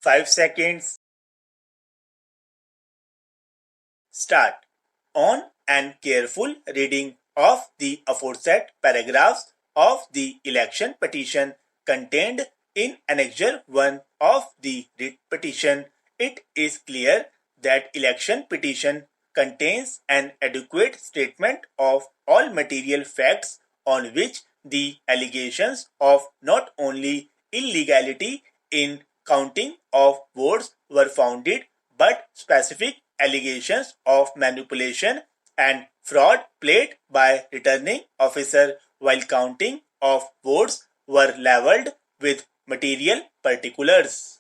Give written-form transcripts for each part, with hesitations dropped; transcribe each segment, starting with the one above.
5 seconds. Start. On and careful reading of the aforesaid paragraphs of the election petition contained in Annexure 1 of the writ petition, it is clear that election petition contains an adequate statement of all material facts on which the allegations of not only illegality in counting of votes were founded but specific allegations of manipulation and fraud played by returning officer while counting of votes were leveled with material particulars.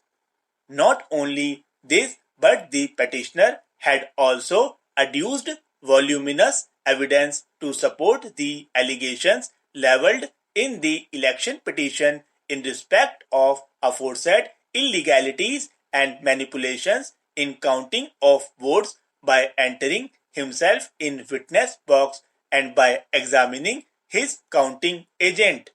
Not only this, but the petitioner had also adduced voluminous evidence to support the allegations leveled in the election petition in respect of aforesaid illegalities and manipulations in counting of votes by entering himself in witness box and by examining his counting agent.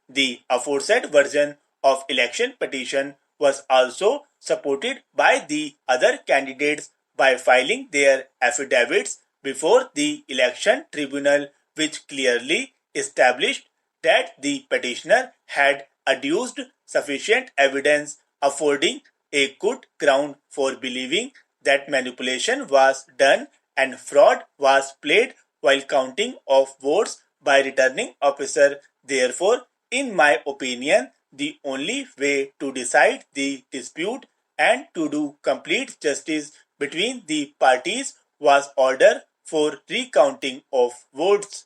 The aforesaid version of election petition was also supported by the other candidates by filing their affidavits before the election tribunal, which clearly established that the petitioner had adduced sufficient evidence affording a good ground for believing that manipulation was done and fraud was played while counting of votes by returning officer. Therefore, in my opinion, the only way to decide the dispute and to do complete justice between the parties was order for recounting of votes.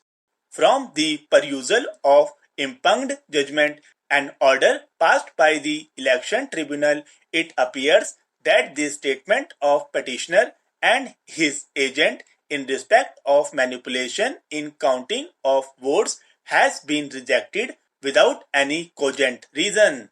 From the perusal of impugned judgment and order passed by the election tribunal, it appears that the statement of petitioner and his agent in respect of manipulation in counting of votes has been rejected without any cogent reason.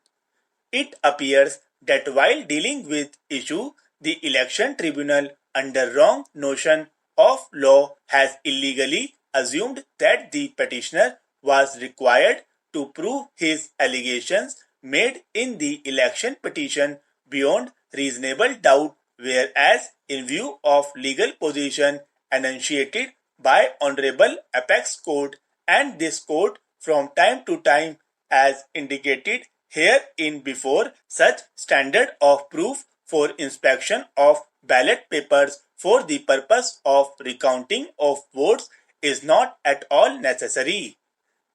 It appears that while dealing with issue, the election tribunal under wrong notion of law has illegally assumed that the petitioner was required to prove his allegations made in the election petition beyond reasonable doubt, whereas in view of legal position enunciated by Honorable Apex Court and this court from time to time as indicated herein before, such standard of proof for inspection of ballot papers for the purpose of recounting of votes is not at all necessary.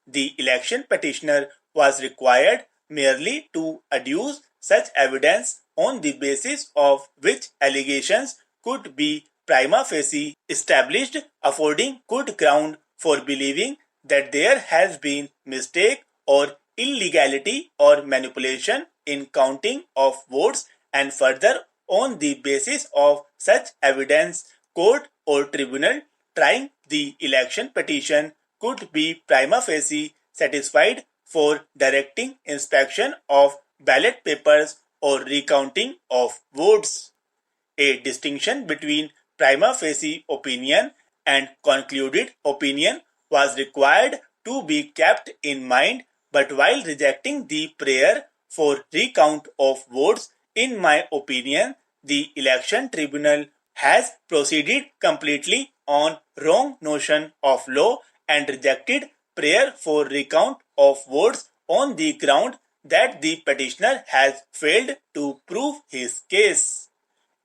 The election petitioner was required merely to adduce such evidence on the basis of which allegations could be prima facie established, affording good ground for believing that there has been mistake or illegality or manipulation in counting of votes, and further on the basis of such evidence, court or tribunal trying the election petition could be prima facie satisfied for directing inspection of ballot papers or recounting of votes. A distinction between prima facie opinion and concluded opinion was required to be kept in mind, but while rejecting the prayer for recount of votes, in my opinion, the election tribunal has proceeded completely on wrong notion of law and rejected prayer for recount of votes on the ground that the petitioner has failed to prove his case.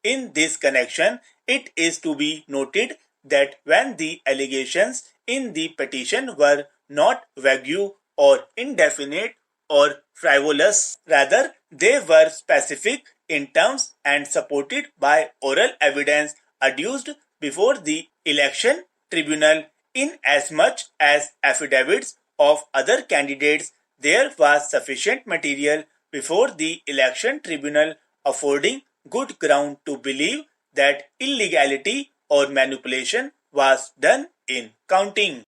In this connection, it is to be noted that when the allegations in the petition were not vague or indefinite or frivolous, rather they were specific in terms and supported by oral evidence adduced before the election tribunal, inasmuch as affidavits of other candidates there was sufficient material before the election tribunal affording good ground to believe that illegality or manipulation was done in counting.